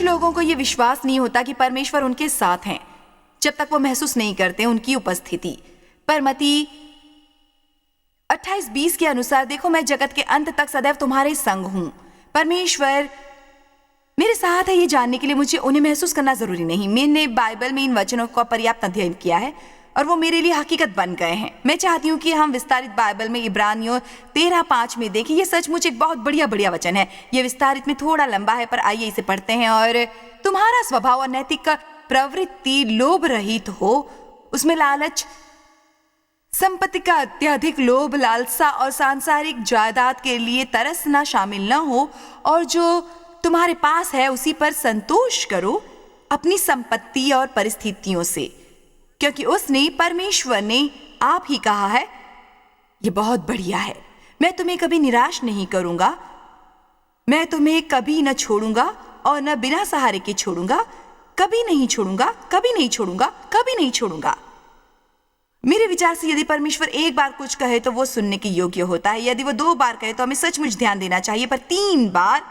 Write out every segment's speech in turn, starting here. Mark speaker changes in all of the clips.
Speaker 1: कुछ लोगों को ये विश्वास नहीं होता कि परमेश्वर उनके साथ हैं जब तक वो महसूस नहीं करते उनकी उपस्थिति। पर मत्ती 28:20 के अनुसार, देखो मैं जगत के अंत तक सदैव तुम्हारे संग हूं। परमेश्वर मेरे साथ है, ये जानने के लिए मुझे उन्हें महसूस करना जरूरी नहीं। मैंने बाइबल में इन वचनों का पर्याप्त अध्ययन किया है और वो मेरे लिए हकीकत बन गए हैं। मैं चाहती हूँ कि हम विस्तारित बाइबल में इब्रानियों 13:5 में देखें। ये सचमुच एक बहुत बढ़िया वचन है। ये विस्तारित में थोड़ा लंबा है, पर आइए इसे पढ़ते हैं। और तुम्हारा स्वभाव और नैतिक प्रवृत्ति लोभ रहित हो, उसमें लालच, संपत्ति का अत्यधिक लोभ, लालसा और सांसारिक जायदाद के लिए तरसना शामिल न हो, और जो तुम्हारे पास है उसी पर संतोष करो अपनी संपत्ति और परिस्थितियों से, क्योंकि उसने, परमेश्वर ने आप ही कहा है, ये बहुत बढ़िया है, मैं तुम्हें कभी निराश नहीं करूंगा, मैं तुम्हें कभी न छोड़ूंगा और न बिना सहारे के छोड़ूंगा, कभी नहीं छोड़ूंगा, कभी नहीं छोड़ूंगा, कभी नहीं छोड़ूंगा। मेरे विचार से यदि परमेश्वर एक बार कुछ कहे तो वो सुनने के योग्य होता है। यदि वो 2 बार कहे तो हमें सचमुच ध्यान देना चाहिए, पर 3 बार,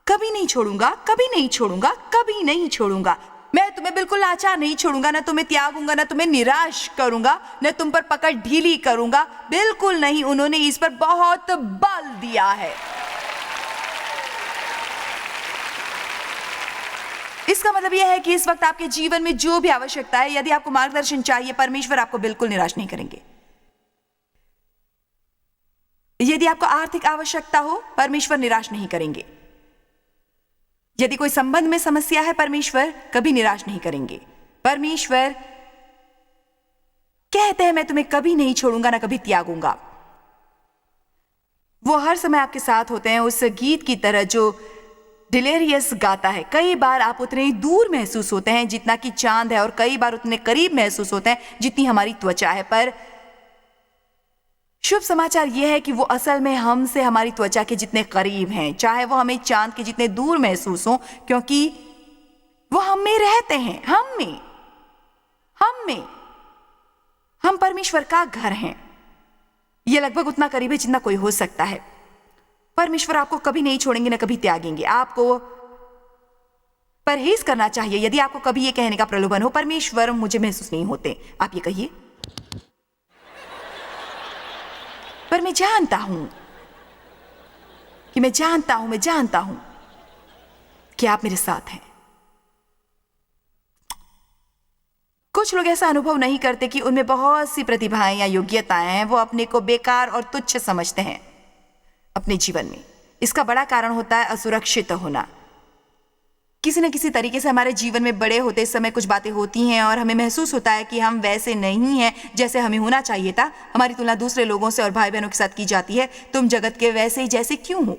Speaker 1: कभी नहीं छोड़ूंगा, कभी नहीं छोड़ूंगा, कभी नहीं छोड़ूंगा, मैं तुम्हें बिल्कुल लाचार नहीं छोड़ूंगा, न तुम्हें त्यागूंगा, न तुम्हें निराश करूंगा, न तुम पर पकड़ ढीली करूंगा, बिल्कुल नहीं। उन्होंने इस पर बहुत बल दिया है। इसका मतलब यह है कि इस वक्त आपके जीवन में जो भी आवश्यकता है, यदि आपको मार्गदर्शन चाहिए, परमेश्वर आपको बिल्कुल निराश नहीं करेंगे। यदि आपको आर्थिक आवश्यकता हो, परमेश्वर निराश नहीं करेंगे। यदि कोई संबंध में समस्या है, परमेश्वर कभी निराश नहीं करेंगे। परमेश्वर कहते हैं, मैं तुम्हें कभी नहीं छोड़ूंगा, ना कभी त्यागूंगा। वो हर समय आपके साथ होते हैं, उस गीत की तरह जो डिलेरियस गाता है। कई बार आप उतने ही दूर महसूस होते हैं जितना कि चांद है, और कई बार उतने करीब महसूस होते हैं जितनी हमारी त्वचा है। पर शुभ समाचार यह है कि वो असल में हमसे हमारी त्वचा के जितने करीब हैं, चाहे वो हमें चांद के जितने दूर महसूस हो, क्योंकि वो हम में रहते हैं। हम परमेश्वर का घर हैं। ये लगभग उतना करीब है जितना कोई हो सकता है। परमेश्वर आपको कभी नहीं छोड़ेंगे, न कभी त्यागेंगे। आपको परहेज करना चाहिए यदि आपको कभी ये कहने का प्रलोभन हो, परमेश्वर मुझे महसूस नहीं होते, आप ये कहिए। पर मैं जानता हूं कि आप मेरे साथ हैं। कुछ लोग ऐसा अनुभव नहीं करते कि उनमें बहुत सी प्रतिभाएं या योग्यताएं हैं। वो अपने को बेकार और तुच्छ समझते हैं अपने जीवन में। इसका बड़ा कारण होता है असुरक्षित होना। किसी न किसी तरीके से हमारे जीवन में बड़े होते समय कुछ बातें होती हैं और हमें महसूस होता है कि हम वैसे नहीं हैं जैसे हमें होना चाहिए था। हमारी तुलना दूसरे लोगों से और भाई बहनों के साथ की जाती है। तुम जगत के वैसे ही जैसे क्यों हो?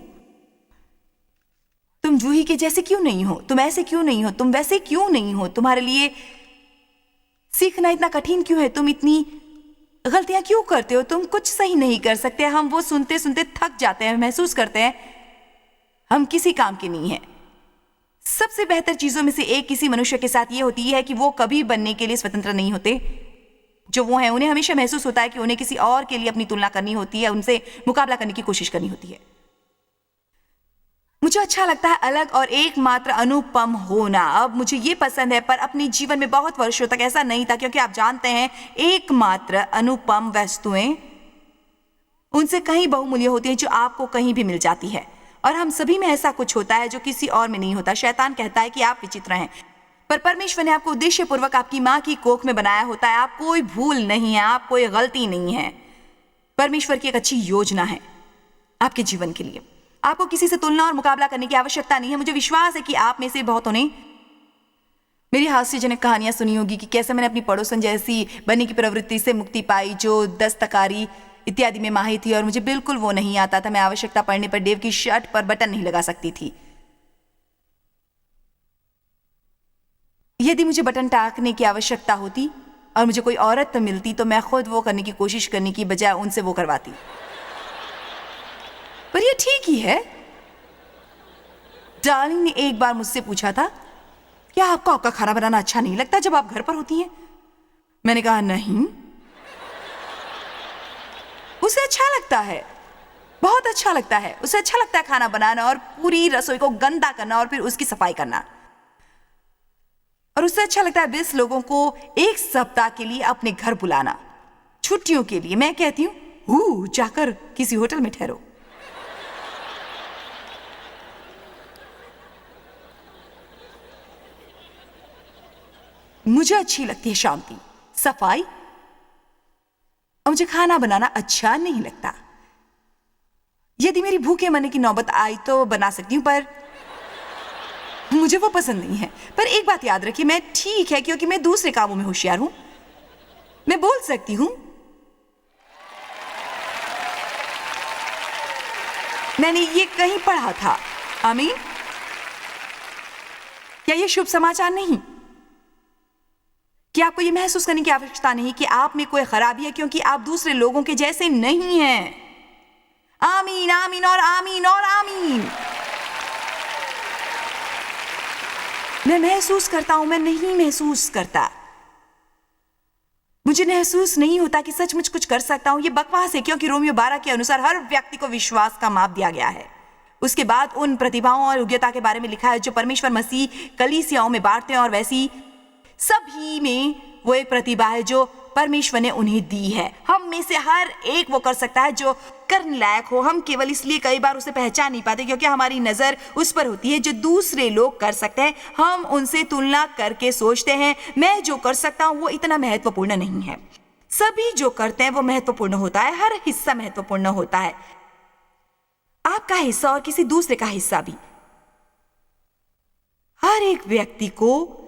Speaker 1: तुम जूही के जैसे क्यों नहीं हो? तुम ऐसे क्यों नहीं हो? तुम वैसे क्यों नहीं हो? तुम्हारे लिए सीखना इतना कठिन क्यों है? तुम इतनी गलतियां क्यों करते हो? तुम कुछ सही नहीं कर सकते। हम वो सुनते सुनते थक जाते हैं, महसूस करते हैं हम किसी काम के नहीं हैं। सबसे बेहतर चीजों में से एक किसी मनुष्य के साथ ये होती है कि वो कभी बनने के लिए स्वतंत्र नहीं होते जो वो हैं। उन्हें हमेशा महसूस होता है कि उन्हें किसी और के लिए अपनी तुलना करनी होती है, उनसे मुकाबला करने की कोशिश करनी होती है। मुझे अच्छा लगता है अलग और एकमात्र अनुपम होना। अब मुझे ये पसंद है, पर अपने जीवन में बहुत वर्षों तक ऐसा नहीं था, क्योंकि आप जानते हैं एकमात्र अनुपम वस्तुएं उनसे कहीं बहुमूल्य होती हैं जो आपको कहीं भी मिल जाती है। और हम सभी में ऐसा कुछ होता है जो किसी और में नहीं होता। शैतान कहता है कि आप विचित्र हैं, पर परमेश्वर ने आपको उद्देश्यपूर्वक आपकी मां की कोख में बनाया होता है। आप कोई भूल नहीं है, आप कोई गलती नहीं है। परमेश्वर की एक अच्छी योजना है आपके जीवन के लिए। आपको किसी से तुलना और मुकाबला करने की आवश्यकता नहीं है। मुझे विश्वास है कि आप में से बहुतों ने मेरी हास्यजनक कहानियां सुनी होगी कि कैसे मैंने अपनी पड़ोसन जैसी बनने की प्रवृत्ति से मुक्ति पाई, जो दस्तकारी इत्यादि में माहिर थी, और मुझे बिल्कुल वो नहीं आता था। मैं आवश्यकता पड़ने पर डेव की शर्ट पर बटन नहीं लगा सकती थी। यदि मुझे बटन टाकने की आवश्यकता होती और मुझे कोई औरत मिलती तो मैं खुद वो करने की कोशिश करने की बजाय उनसे वो करवाती। पर ये ठीक ही है। डार्लिंग ने एक बार मुझसे पूछा था, क्या आपको आपका खाना बनाना अच्छा नहीं लगता जब आप घर पर होती हैं? मैंने कहा नहीं, उसे अच्छा लगता है। बहुत अच्छा लगता है, उसे अच्छा लगता है खाना बनाना और पूरी रसोई को गंदा करना और फिर उसकी सफाई करना। और उससे अच्छा लगता है 20 लोगों को एक सप्ताह के लिए अपने घर बुलाना, छुट्टियों के लिए। मैं कहती हूँ जाकर किसी होटल में ठहरो। मुझे अच्छी लगती है शांति, सफाई, और मुझे खाना बनाना अच्छा नहीं लगता। यदि मेरी भूखे मरने की नौबत आई तो बना सकती हूँ, पर मुझे वो पसंद नहीं है। पर एक बात याद रखिए, मैं ठीक है क्योंकि मैं दूसरे कामों में होशियार हूं। मैं बोल सकती हूं। मैंने ये कहीं पढ़ा था। आमीन। क्या ये शुभ समाचार नहीं? क्या आपको ये महसूस करने की आवश्यकता नहीं कि आप में कोई खराबी है क्योंकि आप दूसरे लोगों के जैसे नहीं हैं? आमीन, आमीन और आमीन और आमीन। मैं महसूस करता हूं, मैं नहीं महसूस करता। मुझे महसूस नहीं होता कि सचमुच कुछ कर सकता हूं। ये बकवास है क्योंकि रोमियो 12 के अनुसार हर व्यक्ति को विश्वास का माप दिया गया है। उसके बाद उन प्रतिभाओं और योग्यता के बारे में लिखा है जो परमेश्वर मसीह कलीसियाओं में बांटते हैं, और वैसी सभी में वो एक प्रतिभा है जो परमेश्वर ने उन्हें दी है। हम में से हर एक वो कर सकता है जो करने लायक हो। हम केवल इसलिए कई बार उसे पहचान नहीं पाते क्योंकि हमारी नजर उस पर होती है जो दूसरे लोग कर सकते हैं। हम उनसे तुलना करके सोचते हैं मैं जो कर सकता हूं वो इतना महत्वपूर्ण नहीं है। सभी जो करते हैं वो महत्वपूर्ण होता है, हर हिस्सा महत्वपूर्ण होता है, आपका हिस्सा और किसी दूसरे का हिस्सा भी। हर एक व्यक्ति को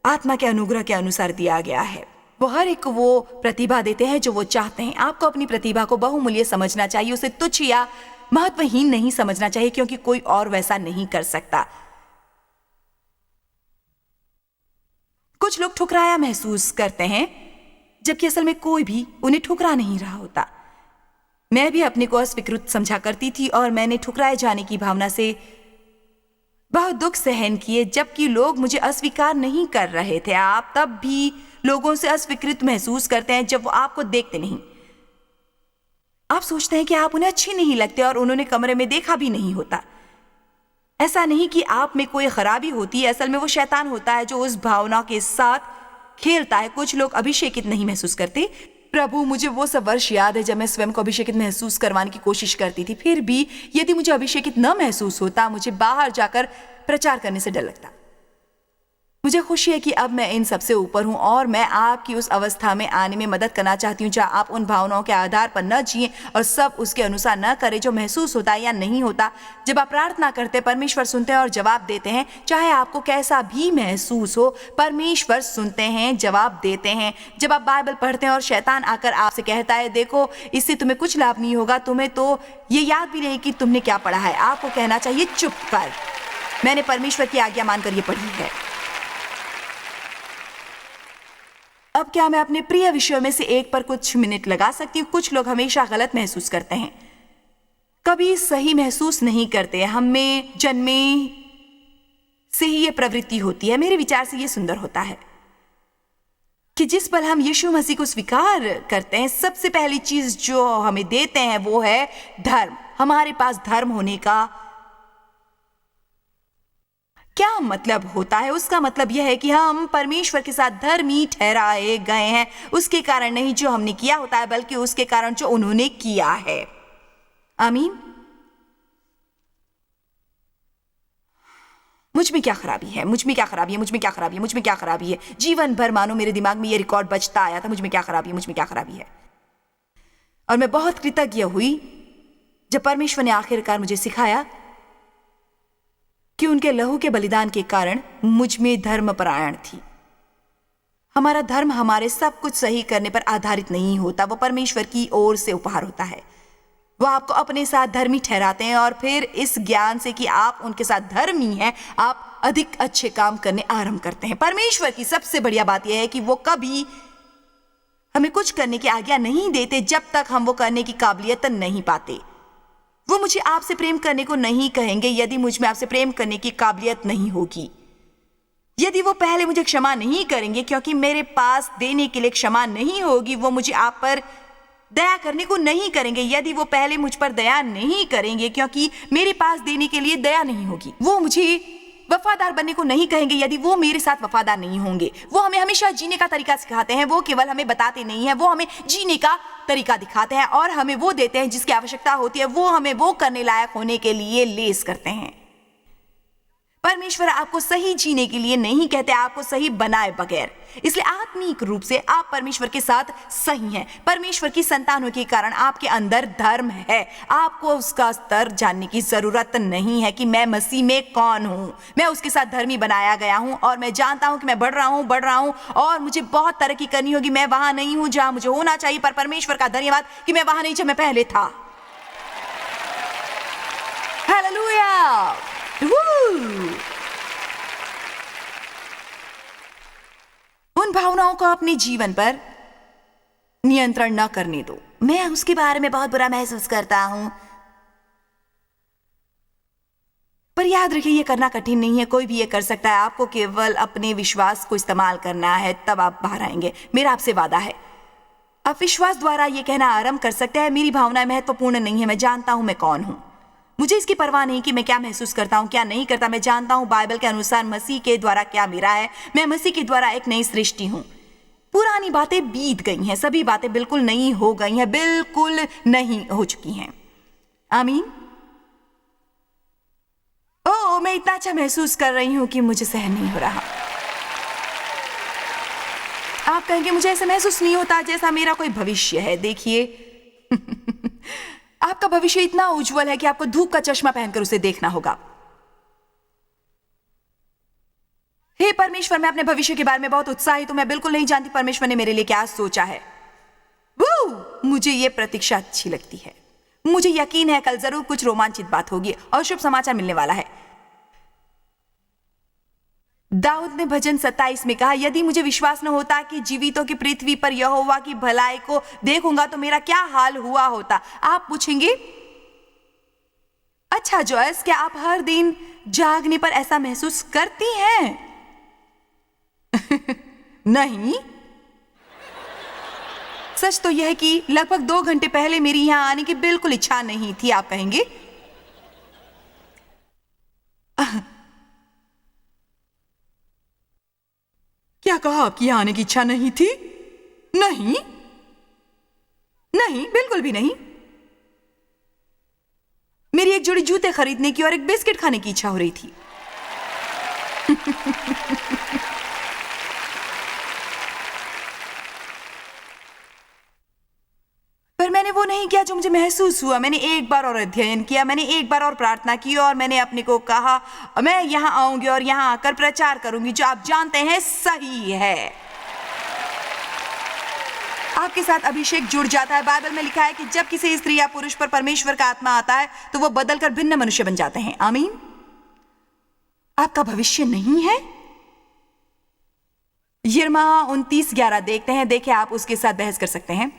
Speaker 1: आत्मा के अनुग्रह के अनुसार दिया गया है। वो हर एक को वो प्रतिभा देते हैं जो वो चाहते हैं। आपको अपनी प्रतिभा को बहुमूल्य समझना चाहिए, उसे तुच्छ या महत्वहीन नहीं समझना चाहिए क्योंकि कोई और वैसा नहीं कर सकता। कुछ लोग ठुकराया महसूस करते हैं जबकि असल में कोई भी उन्हें ठुकरा नहीं रहा होता। मैं भी अपने को अस्वीकृत समझा करती थी और मैंने ठुकराए जाने की भावना से बहुत दुख सहन किए जबकि लोग मुझे अस्वीकार नहीं कर रहे थे। आप तब भी लोगों से अस्वीकृत महसूस करते हैं जब वो आपको देखते नहीं। आप सोचते हैं कि आप उन्हें अच्छी नहीं लगते और उन्होंने कमरे में देखा भी नहीं होता। ऐसा नहीं कि आप में कोई खराबी होती है, असल में वो शैतान होता है जो उस भावना के साथ खेलता है। कुछ लोग अभिषेकित नहीं महसूस करते। प्रभु, मुझे वो सब वर्ष याद है जब मैं स्वयं को अभिषेकित महसूस करवाने की कोशिश करती थी। फिर भी यदि मुझे अभिषेकित न महसूस होता, मुझे बाहर जाकर प्रचार करने से डर लगता। मुझे खुशी है कि अब मैं इन सबसे ऊपर हूं और मैं आपकी उस अवस्था में आने में मदद करना चाहती हूं जहां आप उन भावनाओं के आधार पर न जिए और सब उसके अनुसार न करें जो महसूस होता है या नहीं होता। जब आप प्रार्थना करते, परमेश्वर सुनते हैं और जवाब देते हैं। चाहे आपको कैसा भी महसूस हो, परमेश्वर सुनते हैं, जवाब देते हैं। जब आप बाइबल पढ़ते हैं और शैतान आकर आपसे कहता है देखो इससे तुम्हें कुछ लाभ नहीं होगा, तुम्हें तो ये याद भी नहीं कि तुमने क्या पढ़ा है, आपको कहना चाहिए चुप कर, मैंने परमेश्वर की आज्ञा मानकर ये पढ़ी है। अब क्या मैं अपने प्रिय विषयों में से एक पर कुछ मिनट लगा सकती हूँ? कुछ लोग हमेशा गलत महसूस करते हैं, कभी सही महसूस नहीं करते। हमें जन्मे से ही ये प्रवृत्ति होती है। मेरे विचार से ये सुंदर होता है कि जिस पल हम यीशु मसीह को स्वीकार करते हैं, सबसे पहली चीज जो हमें देते हैं वो है धर्म। हमारे पास धर्म होने का क्या मतलब होता है? उसका मतलब यह है कि हम परमेश्वर के साथ धर्मी ठहराए गए हैं, उसके कारण नहीं जो हमने किया होता है बल्कि उसके कारण जो उन्होंने किया है। आमीन। मुझ में क्या खराबी है, मुझ में क्या खराबी है, मुझ में क्या खराबी है, मुझ में क्या खराबी है? जीवन भर मानो मेरे दिमाग में यह रिकॉर्ड बजता आया था, मुझ में क्या खराबी है, मुझ में क्या खराबी है। और मैं बहुत कृतज्ञ हुई जब परमेश्वर ने आखिरकार मुझे सिखाया कि उनके लहू के बलिदान के कारण मुझ में धर्मपरायण थी। हमारा धर्म हमारे सब कुछ सही करने पर आधारित नहीं होता, वो परमेश्वर की ओर से उपहार होता है। वो आपको अपने साथ धर्मी ठहराते हैं और फिर इस ज्ञान से कि आप उनके साथ धर्मी हैं, आप अधिक अच्छे काम करने आरंभ करते हैं। परमेश्वर की सबसे बढ़िया बात यह है कि वो कभी हमें कुछ करने की आज्ञा नहीं देते जब तक हम वो करने की काबिलियत नहीं पाते। वो मुझे आपसे प्रेम करने को नहीं कहेंगे यदि मुझ में आपसे प्रेम करने की काबिलियत नहीं होगी। यदि वो पहले मुझे क्षमा नहीं करेंगे क्योंकि मेरे पास देने के लिए क्षमा नहीं होगी, वो मुझे आप पर दया करने को नहीं करेंगे यदि वो पहले मुझ पर दया नहीं करेंगे, क्योंकि मेरे पास देने के लिए दया नहीं होगी। वो मुझे वफादार बनने को नहीं कहेंगे यदि वो मेरे साथ वफादार नहीं होंगे। वो हमें हमेशा जीने का तरीका सिखाते हैं। वो केवल हमें बताते नहीं हैं, वो हमें जीने का तरीका दिखाते हैं और हमें वो देते हैं जिसकी आवश्यकता होती है। वो हमें वो करने लायक होने के लिए लेस करते हैं। परमेश्वर आपको सही जीने के लिए नहीं कहते, आपको सही बनाए बगैर। इसलिए आत्मिक रूप से आप परमेश्वर के साथ सही हैं। परमेश्वर की संतानों के कारण आपके अंदर धर्म है। आपको उसका स्तर जानने की जरूरत नहीं है कि मैं मसीह में कौन हूं। मैं उसके साथ धर्मी बनाया गया हूं और मैं जानता हूं कि मैं बढ़ रहा हूं और मुझे बहुत तरक्की करनी होगी। मैं वहां नहीं हूं जहां मुझे होना चाहिए, पर परमेश्वर का धन्यवाद कि मैं वहां नहीं जहां मैं पहले था। हालेलुया। उन भावनाओं को अपने जीवन पर नियंत्रण न करने दो। मैं उसके बारे में बहुत बुरा महसूस करता हूं, पर याद रखिए यह करना कठिन नहीं है। कोई भी ये कर सकता है। आपको केवल अपने विश्वास को इस्तेमाल करना है, तब आप बाहर आएंगे। मेरा आपसे वादा है। आप विश्वास द्वारा यह कहना आरंभ कर सकते हैं, मेरी भावनाएं महत्वपूर्ण नहीं है। मैं जानता हूं मैं कौन हूं। मुझे इसकी परवाह नहीं कि मैं क्या महसूस करता हूं, क्या नहीं करता। मैं जानता हूं बाइबल के अनुसार मसीह के द्वारा क्या मेरा है। मैं मसीह के द्वारा एक नई सृष्टि हूं। पुरानी बातें बीत गई हैं, सभी बातें बिल्कुल नई हो गई हैं, बिल्कुल नहीं हो चुकी हैं। आमीन। ओह, मैं इतना अच्छा महसूस कर रही हूं कि मुझे सहन नहीं हो रहा। आप कहेंगे मुझे ऐसा महसूस नहीं होता जैसा मेरा कोई भविष्य है। देखिए आपका भविष्य इतना उज्जवल है कि आपको धूप का चश्मा पहनकर उसे देखना होगा। हे परमेश्वर, मैं अपने भविष्य के बारे में बहुत उत्साहित हूं। मैं बिल्कुल नहीं जानती परमेश्वर ने मेरे लिए क्या सोचा है। मुझे ये प्रतीक्षा अच्छी लगती है। मुझे यकीन है कल जरूर कुछ रोमांचित बात होगी और शुभ समाचार मिलने वाला है। दाऊद ने भजन 27 में कहा, यदि मुझे विश्वास न होता कि जीवितों की पृथ्वी पर यहोवा की भलाई को देखूंगा तो मेरा क्या हाल हुआ होता। आप पूछेंगे, अच्छा जॉयस, क्या आप हर दिन जागने पर ऐसा महसूस करती हैं? नहीं। सच तो यह है कि लगभग 2 घंटे पहले मेरी यहां आने की बिल्कुल इच्छा नहीं थी। आप कहेंगे क्या कहा? आपकी यहां आने की इच्छा नहीं थी? नहीं, नहीं, बिल्कुल भी नहीं। मेरी एक जोड़ी जूते खरीदने की और एक बिस्किट खाने की इच्छा हो रही थी। पर मैंने वो नहीं किया जो मुझे महसूस हुआ। मैंने एक बार और अध्ययन किया, मैंने एक बार और प्रार्थना की और मैंने अपने को कहा मैं यहां आऊंगी और यहां आकर प्रचार करूंगी जो आप जानते हैं सही है। आपके साथ अभिषेक जुड़ जाता है। बाइबल में लिखा है कि जब किसी स्त्री या पुरुष पर परमेश्वर का आत्मा आता है तो वो बदलकर भिन्न मनुष्य बन जाते हैं। आमीन। आपका भविष्य नहीं है। यिर्मयाह 29:11 देखते हैं। देखें, आप उसके साथ बहस कर सकते हैं।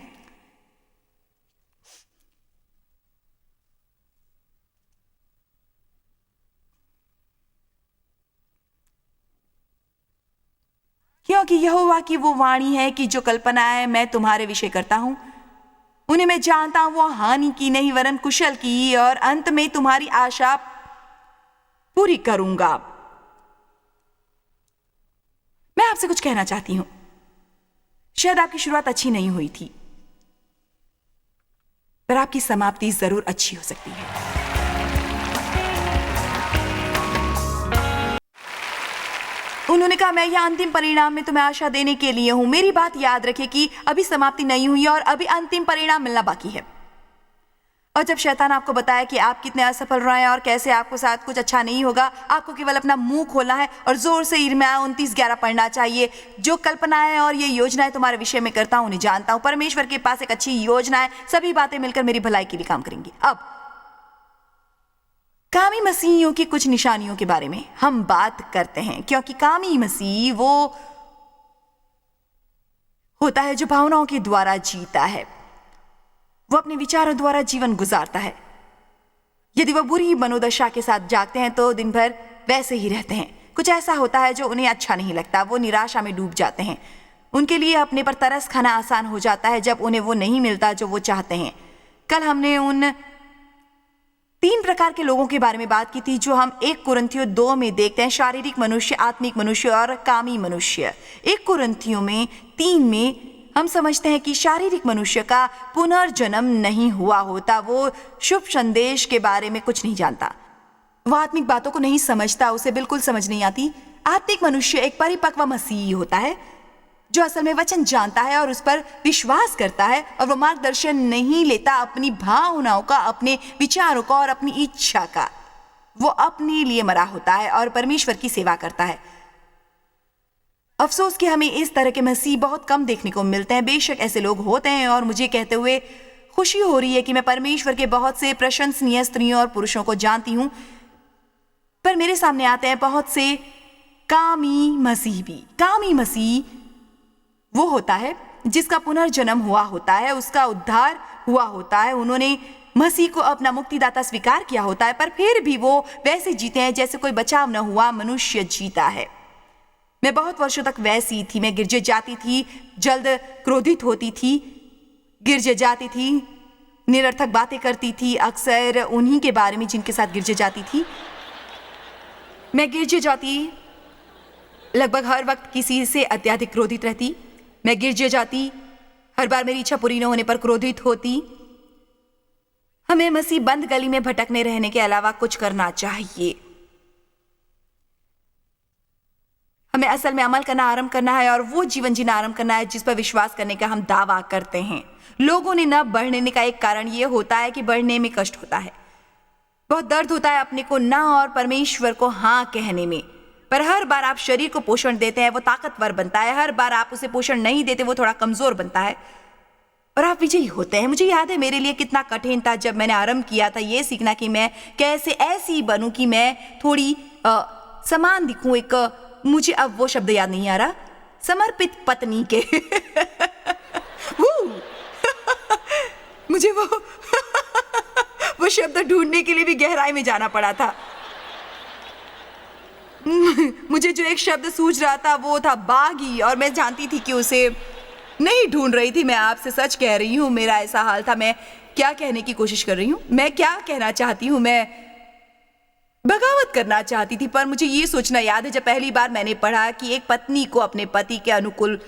Speaker 1: क्योंकि यहोवा की वो वाणी है कि जो कल्पनाएं मैं तुम्हारे विषय करता हूं उन्हें मैं जानता हूं, वो हानि की नहीं वरन कुशल की, और अंत में तुम्हारी आशा पूरी करूंगा। मैं आपसे कुछ कहना चाहती हूं। शायद आपकी शुरुआत अच्छी नहीं हुई थी, पर आपकी समाप्ति जरूर अच्छी हो सकती है। उन्होंने कहा, मैं यह अंतिम परिणाम में तुम्हें आशा देने के लिए हूं। मेरी बात याद रखें कि अभी समाप्ति नहीं हुई और अभी अंतिम परिणाम मिलना बाकी है। और जब शैतान आपको बताया कि आप कितने असफल रहे हैं और कैसे आपको साथ कुछ अच्छा नहीं होगा, आपको केवल अपना मुंह खोलना है और जोर से यिर्मयाह 29:11 पढ़ना चाहिए। जो कल्पनाएं और ये योजनाएं तुम्हारे विषय में करता हूं उन्हें जानता हूं। परमेश्वर के पास एक अच्छी योजना है। सभी बातें मिलकर मेरी भलाई के लिए काम करेंगी। अब कामी मसीहियों की कुछ निशानियों के बारे में हम बात करते हैं, क्योंकि कामी मसीह वो होता है जो भावनाओं के द्वारा जीता है। वो अपने विचारों द्वारा जीवन गुजारता है। यदि वो बुरी मनोदशा के साथ जागते हैं तो दिन भर वैसे ही रहते हैं। कुछ ऐसा होता है जो उन्हें अच्छा नहीं लगता। वो निराशा में डूब जाते हैं। उनके लिए अपने पर तरस खाना आसान हो जाता है जब उन्हें वो नहीं मिलता जो वो चाहते हैं। कल हमने उन 3 प्रकार के लोगों के बारे में बात की थी जो हम 1 कुरिन्थियों 2 में देखते हैं, शारीरिक मनुष्य, आत्मिक मनुष्य और कामी मनुष्य। 1 कुरिन्थियों में 3 में हम समझते हैं कि शारीरिक मनुष्य का पुनर्जन्म नहीं हुआ होता, वो शुभ संदेश के बारे में कुछ नहीं जानता, वो आत्मिक बातों को नहीं समझता, उसे बिल्कुल समझ नहीं आती। आत्मिक मनुष्य एक परिपक्व मसीही होता है जो असल में वचन जानता है और उस पर विश्वास करता है, और वो मार्गदर्शन नहीं लेता अपनी भावनाओं का, अपने विचारों का और अपनी इच्छा का। वो अपने लिए मरा होता है और परमेश्वर की सेवा करता है। अफसोस कि हमें इस तरह के मसीह बहुत कम देखने को मिलते हैं। बेशक ऐसे लोग होते हैं, और मुझे कहते हुए खुशी हो रही है कि मैं परमेश्वर के बहुत से प्रशंसनीय स्त्रियों और पुरुषों को जानती हूं, पर मेरे सामने आते हैं बहुत से कामी मसीह भी। कामी मसीह वो होता है जिसका पुनर्जन्म हुआ होता है, उसका उद्धार हुआ होता है, उन्होंने मसीह को अपना मुक्तिदाता स्वीकार किया होता है, पर फिर भी वो वैसे जीते हैं जैसे कोई बचाव न हुआ मनुष्य जीता है। मैं बहुत वर्षों तक वैसी थी। मैं गिरजे जाती थी, जल्द क्रोधित होती थी, गिरजे जाती थी, निरर्थक बातें करती थी, अक्सर उन्हीं के बारे में जिनके साथ गिरजे जाती थी। मैं गिरजे जाती, लगभग हर वक्त किसी से अत्यधिक क्रोधित रहती। मैं गिरजे जाती, हर बार मेरी इच्छा पूरी न होने पर क्रोधित होती। हमें मसीह बंद गली में भटकने रहने के अलावा कुछ करना चाहिए। हमें असल में अमल करना आरंभ करना है और वो जीवन जीना आरंभ करना है जिस पर विश्वास करने का हम दावा करते हैं। लोगों ने न बढ़ने का एक कारण ये होता है कि बढ़ने में कष्ट होता है, बहुत दर्द होता है अपने को ना और परमेश्वर को हाँ कहने में। पर हर बार आप शरीर को पोषण देते हैं वो ताकतवर बनता है, हर बार आप उसे पोषण नहीं देते वो थोड़ा कमजोर बनता है और आप विजयी होते हैं। मुझे याद है मेरे लिए कितना कठिन था जब मैंने आरंभ किया था ये सीखना कि मैं कैसे ऐसी बनूं कि मैं थोड़ी समान दिखूं। मुझे अब वो शब्द याद नहीं आ रहा, समर्पित पत्नी के मुझे वो शब्द ढूंढने के लिए भी गहराई में जाना पड़ा था। मुझे जो एक शब्द सूझ रहा था वो था बागी, और मैं जानती थी कि उसे नहीं ढूंढ रही थी। मैं आपसे सच कह रही हूँ, मेरा ऐसा हाल था। मैं क्या कहने की कोशिश कर रही हूँ, मैं क्या कहना चाहती हूँ, मैं बगावत करना चाहती थी। पर मुझे ये सोचना याद है जब पहली बार मैंने पढ़ा कि एक पत्नी को अपने पति के अनुकूल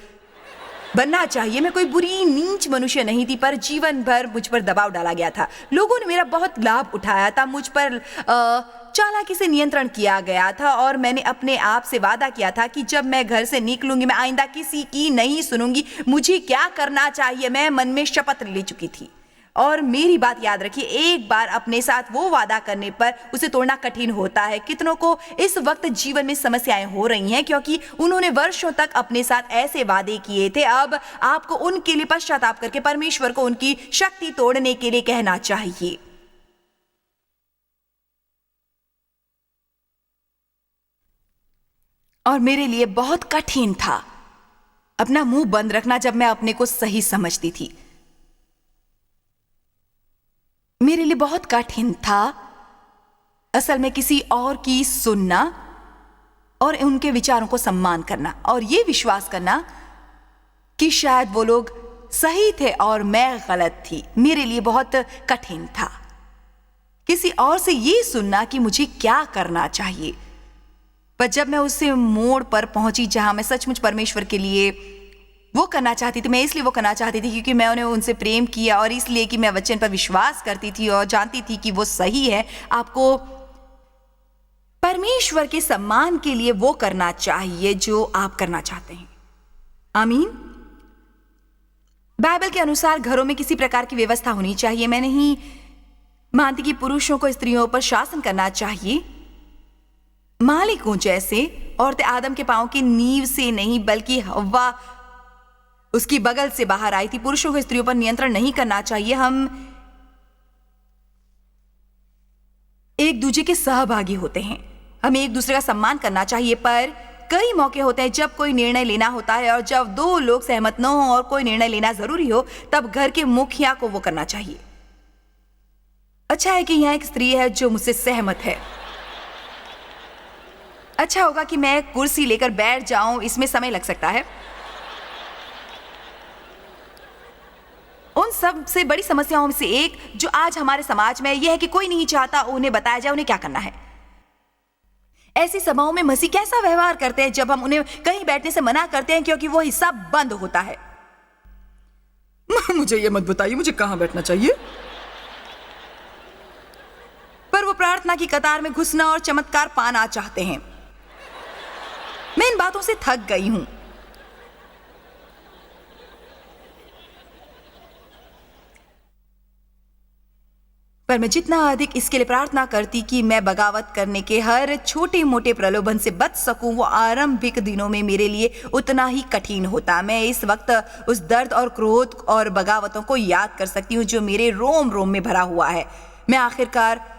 Speaker 1: बनना चाहिए। मैं कोई बुरी नीच मनुष्य नहीं थी, पर जीवन भर मुझ पर दबाव डाला गया था। लोगों ने मेरा बहुत लाभ उठाया था, मुझ पर चालाकी से नियंत्रण किया गया था, और मैंने अपने आप से वादा किया था कि जब मैं घर से निकलूंगी मैं आइंदा किसी की नहीं सुनूंगी। मुझे क्या करना चाहिए मैं मन में शपथ ले चुकी थी। और मेरी बात याद रखिए, एक बार अपने साथ वो वादा करने पर उसे तोड़ना कठिन होता है। कितनों को इस वक्त जीवन में समस्याएं हो रही हैं क्योंकि उन्होंने वर्षों तक अपने साथ ऐसे वादे किए थे। अब आपको उनके लिए पश्चाताप करके परमेश्वर को उनकी शक्ति तोड़ने के लिए कहना चाहिए। और मेरे लिए बहुत कठिन था अपना मुंह बंद रखना जब मैं अपने को सही समझती थी। मेरे लिए बहुत कठिन था असल में किसी और की सुनना और उनके विचारों को सम्मान करना और ये विश्वास करना कि शायद वो लोग सही थे और मैं गलत थी। मेरे लिए बहुत कठिन था किसी और से ये सुनना कि मुझे क्या करना चाहिए। पर जब मैं उस मोड़ पर पहुंची जहां मैं सचमुच परमेश्वर के लिए वो करना चाहती थी, मैं इसलिए वो करना चाहती थी क्योंकि मैं उन्हें उनसे प्रेम किया और इसलिए कि मैं वचन पर विश्वास करती थी और जानती थी कि वो सही है। आपको परमेश्वर के सम्मान के लिए वो करना चाहिए जो आप करना चाहते हैं। आमीन। बाइबल के अनुसार घरों में किसी प्रकार की व्यवस्था होनी चाहिए। मैं नहीं मानती कि पुरुषों को स्त्रियों पर शासन करना चाहिए। मालिकों जैसे औरतें आदम के पांव की नींव से नहीं बल्कि हव्वा उसकी बगल से बाहर आई थी। पुरुषों को स्त्रियों पर नियंत्रण नहीं करना चाहिए। हम एक दूसरे के सहभागी होते हैं, हमें एक दूसरे का सम्मान करना चाहिए। पर कई मौके होते हैं जब कोई निर्णय लेना होता है और जब दो लोग सहमत न हो और कोई निर्णय लेना जरूरी हो, तब घर के मुखिया को वो करना चाहिए। अच्छा है कि यहां एक स्त्री है जो मुझसे सहमत है। अच्छा होगा कि मैं कुर्सी लेकर बैठ जाऊं, इसमें समय लग सकता है। सबसे बड़ी समस्याओं में से एक जो आज हमारे समाज में है, यह है कि कोई नहीं चाहता उन्हें बताया जाए उन्हें क्या करना है। ऐसी सभाओं में मसीह कैसा व्यवहार करते हैं जब हम उन्हें कहीं बैठने से मना करते हैं क्योंकि वो हिस्सा बंद होता है।
Speaker 2: मुझे ये मत बताइए मुझे कहां बैठना चाहिए।
Speaker 1: पर वो प्रार्थना की कतार में घुसना और चमत्कार पाना चाहते हैं। मैं इन बातों से थक गई हूं। पर मैं जितना अधिक इसके लिए प्रार्थना करती कि मैं बगावत करने के हर छोटे मोटे प्रलोभन से बच सकूं, वो आरंभिक दिनों में मेरे लिए उतना ही कठिन होता। मैं इस वक्त उस दर्द और क्रोध और बगावतों को याद कर सकती हूं जो मेरे रोम रोम में भरा हुआ है। मैं आखिरकार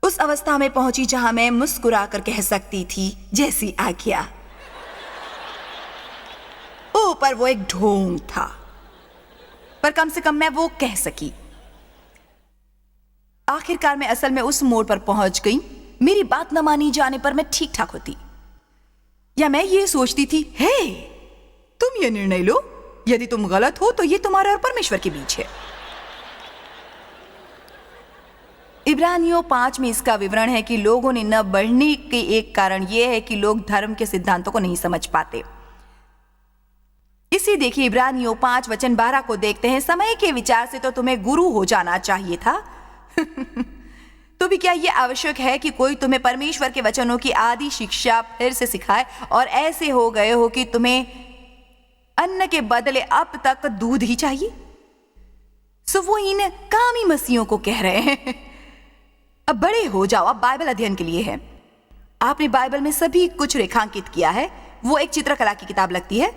Speaker 1: उस अवस्था में पहुंची जहां मैं मुस्कुरा कर कह सकती थी, जैसी आज्ञा। ऊपर वो एक ढोंग था, पर कम से कम मैं वो कह सकी। आखिरकार मैं असल में उस मोड़ पर पहुंच गई। मेरी बात न मानी जाने पर मैं ठीक ठाक होती, या मैं ये सोचती थी, हे तुम ये निर्णय लो, यदि तुम गलत हो तो ये तुम्हारे और परमेश्वर के बीच है। इब्रानियों 5 में इसका विवरण है कि लोगों ने न बढ़ने के एक कारण यह है कि लोग धर्म के सिद्धांतों को नहीं समझ पाते। इसी देखिए इब्रानियों 5 वचन 12 को देखते हैं। समय के विचार से तो तुम्हें गुरु हो जाना चाहिए था। तो भी क्या यह आवश्यक है कि कोई तुम्हें परमेश्वर के वचनों की आदि शिक्षा फिर से सिखाए और ऐसे हो गए हो कि तुम्हें अन्न के बदले अब तक दूध ही चाहिए? सो वो इन कामी मसीहों को कह रहे हैं, अब बड़े हो जाओ, अब बाइबल अध्ययन के लिए है। आपने बाइबल में सभी कुछ रेखांकित किया है। वो एक चित्रकला की किताब लगती है।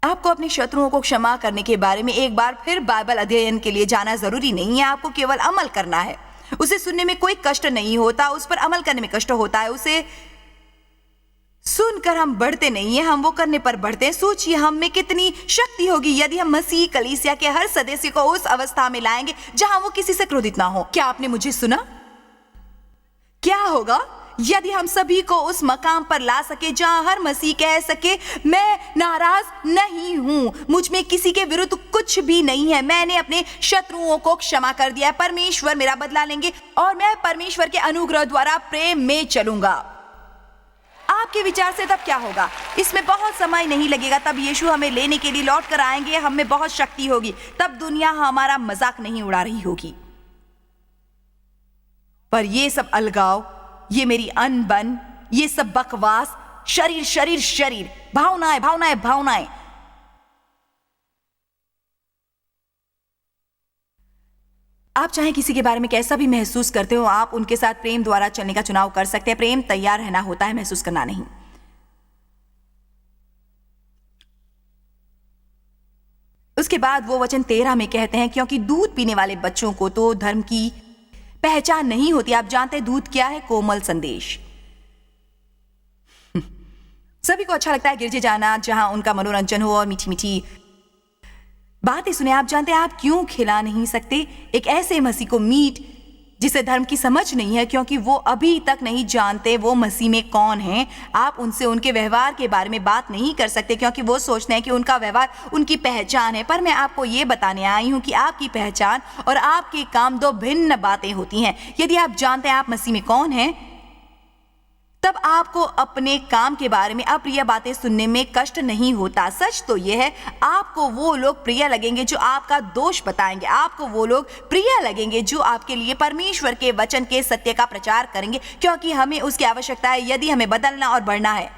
Speaker 1: आपको अपने शत्रुओं को क्षमा करने के बारे में एक बार फिर बाइबल अध्ययन के लिए जाना जरूरी नहीं है। आपको केवल अमल करना है। उसे सुनने में कोई कष्ट नहीं होता, उस पर अमल करने में कष्ट होता है। उसे सुनकर हम बढ़ते नहीं है, हम वो करने पर बढ़ते हैं। सोचिए हम में कितनी शक्ति होगी यदि हम मसीह कलीसिया के हर सदस्य को उस अवस्था में लाएंगे जहां वो किसी से क्रोधित ना हो। क्या आपने मुझे सुना? क्या होगा यदि हम सभी को उस मकाम पर ला सके जहां हर मसीह कह सके, मैं नाराज नहीं हूं, मुझ में किसी के विरुद्ध कुछ भी नहीं है, मैंने अपने शत्रुओं को क्षमा कर दिया है, परमेश्वर मेरा बदला लेंगे और मैं परमेश्वर के अनुग्रह द्वारा प्रेम में चलूंगा। आपके विचार से तब क्या होगा? इसमें बहुत समय नहीं लगेगा, तब यीशु हमें लेने के लिए लौट कर आएंगे, हम में बहुत शक्ति होगी, तब दुनिया हमारा मजाक नहीं उड़ा रही होगी। पर ये सब अलगाव, ये मेरी अनबन, ये सब बकवास, शरीर शरीर शरीर, भावनाएं भावनाएं भावनाएं, आप चाहे किसी के बारे में कैसा भी महसूस करते हो, आप उनके साथ प्रेम द्वारा चलने का चुनाव कर सकते हैं। प्रेम तैयार रहना होता है, महसूस करना नहीं। उसके बाद वो वचन 13 में कहते हैं, क्योंकि दूध पीने वाले बच्चों को तो धर्म की पहचान नहीं होती। आप जानते हैं दूध क्या है? कोमल संदेश। सभी को अच्छा लगता है गिरजे जाना जहां उनका मनोरंजन हो और मीठी मीठी बातें सुने। आप जानते हैं आप क्यों खिला नहीं सकते एक ऐसे मसीह को मीट जिसे धर्म की समझ नहीं है, क्योंकि वो अभी तक नहीं जानते वो मसीह में कौन है। आप उनसे उनके व्यवहार के बारे में बात नहीं कर सकते क्योंकि वो सोचते हैं कि उनका व्यवहार उनकी पहचान है। पर मैं आपको ये बताने आई हूं कि आपकी पहचान और आपके काम दो भिन्न बातें होती हैं। यदि आप जानते हैं आप मसीह में कौन है, तब आपको अपने काम के बारे में अप्रिय बातें सुनने में कष्ट नहीं होता। सच तो यह है, आपको वो लोग प्रिय लगेंगे जो आपका दोष बताएंगे। आपको वो लोग प्रिय लगेंगे जो आपके लिए परमेश्वर के वचन के सत्य का प्रचार करेंगे, क्योंकि हमें उसकी आवश्यकता है यदि हमें बदलना और बढ़ना है।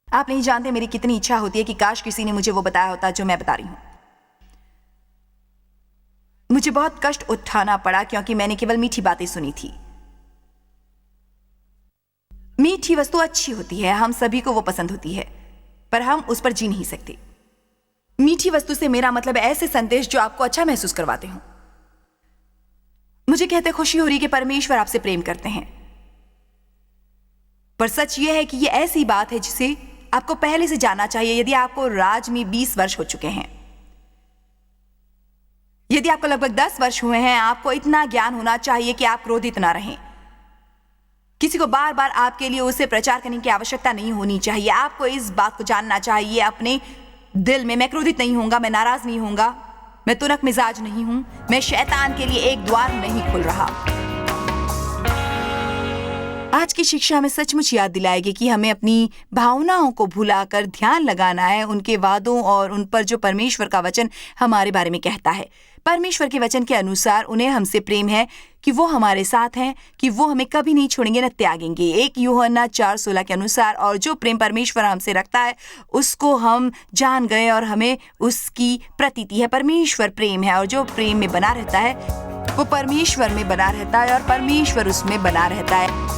Speaker 1: आप नहीं जानते मेरी कितनी इच्छा होती है कि काश किसी ने मुझे वो बताया होता जो मैं बता रही हूं। मुझे बहुत कष्ट उठाना पड़ा क्योंकि मैंने केवल मीठी बातें सुनी थी। मीठी वस्तु अच्छी होती है, हम सभी को वो पसंद होती है, पर हम उस पर जी नहीं सकते। मीठी वस्तु से मेरा मतलब ऐसे संदेश जो आपको अच्छा महसूस करवाते हो। मुझे कहते खुशी हो रही कि परमेश्वर आपसे प्रेम करते हैं, पर सच यह है कि यह ऐसी बात है जिसे आपको पहले से जानना चाहिए। यदि आपको राज में 20 वर्ष हो चुके हैं, यदि आपको लगभग 10 वर्ष हुए हैं, आपको इतना ज्ञान होना चाहिए कि आप क्रोधित ना रहें। किसी को बार बार आपके लिए उसे प्रचार करने की आवश्यकता नहीं होनी चाहिए। आपको इस बात को जानना चाहिए अपने दिल में, मैं क्रोधित नहीं होऊंगा, मैं नाराज नहीं होऊंगा, मैं तुनक मिजाज नहीं हूं, मैं शैतान के लिए एक द्वार नहीं खुल रहा। आज की शिक्षा हमें सचमुच याद दिलाएगी कि हमें अपनी भावनाओं को भुलाकर ध्यान लगाना है उनके वादों और उन पर जो परमेश्वर का वचन हमारे बारे में कहता है। परमेश्वर के वचन के अनुसार उन्हें हमसे प्रेम है कि वो हमारे साथ हैं, कि वो हमें कभी नहीं छोड़ेंगे न त्यागेंगे। 1 यूहन्ना 4:16 के अनुसार, और जो प्रेम परमेश्वर हमसे रखता है उसको हम जान गए और हमें उसकी प्रतीति है। परमेश्वर प्रेम है और जो प्रेम में बना रहता है वो परमेश्वर में बना रहता है और परमेश्वर उसमें बना रहता है।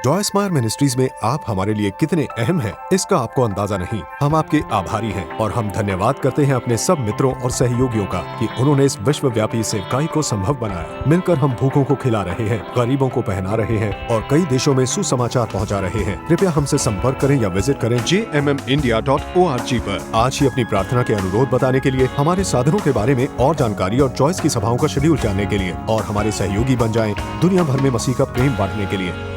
Speaker 3: जॉय स्मायर मिनिस्ट्रीज में आप हमारे लिए कितने अहम हैं, इसका आपको अंदाजा नहीं। हम आपके आभारी हैं और हम धन्यवाद करते हैं अपने सब मित्रों और सहयोगियों का कि उन्होंने इस विश्वव्यापी सेवकाई को संभव बनाया। मिलकर हम भूखों को खिला रहे हैं, गरीबों को पहना रहे हैं और कई देशों में सुसमाचार पहुंचा रहे हैं। कृपया हमसे संपर्क करें या विजिट करें jmmindia.org पर। आज ही अपनी प्रार्थना के अनुरोध बताने के लिए, हमारे साधनों के बारे में और जानकारी और जॉयस की सभाओं का शेड्यूल जानने के लिए, और हमारे सहयोगी बन जाएं दुनिया भर में मसीह का प्रेम बांटने के लिए।